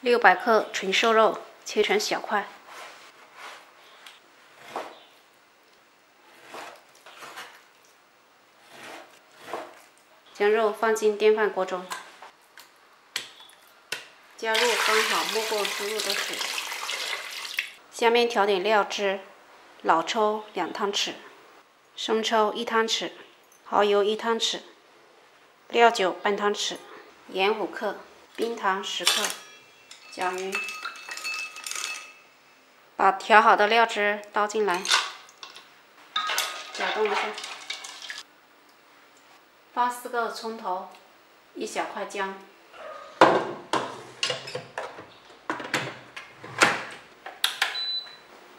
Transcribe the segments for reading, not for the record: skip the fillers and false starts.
600克纯瘦肉，切成小块。将肉放进电饭锅中，加入刚好没过猪肉的水。下面调点料汁：老抽2汤匙，生抽1汤匙，蚝油1汤匙，料酒半汤匙，盐5克，冰糖10克，搅匀。把调好的料汁倒进来，搅动一下。放4个葱头，1小块姜。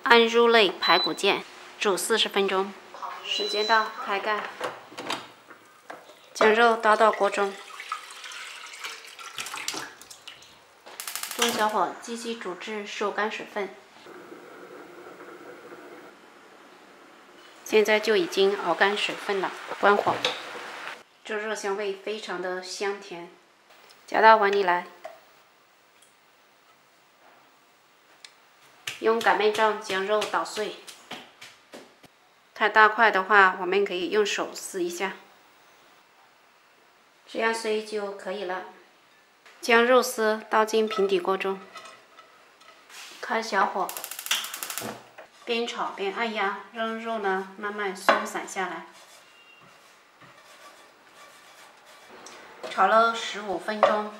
按肉类排骨键煮40分钟，时间到，开盖。将肉倒到锅中，中小火继续煮至收干水分。现在就已经熬干水分了，关火。这肉香味非常的香甜，夹到碗里来。用擀面杖将肉捣碎，太大块的话，我们可以用手撕一下，这样碎就可以了。将肉丝倒进平底锅中，开小火，边炒边按压，让肉呢慢慢松散下来。炒了15分钟，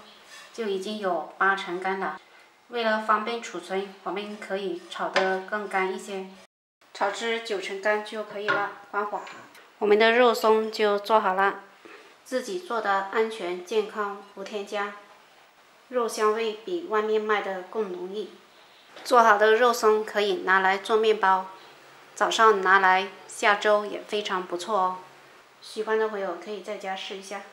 就已经有80%干了。为了方便储存，我们可以炒得更干一些，炒至90%干就可以了。关火，我们的肉松就做好了。自己做的安全健康无添加，肉香味比外面卖的更浓郁。做好的肉松可以拿来做面包，早上拿来下粥也非常不错哦。喜欢的朋友可以在家试一下。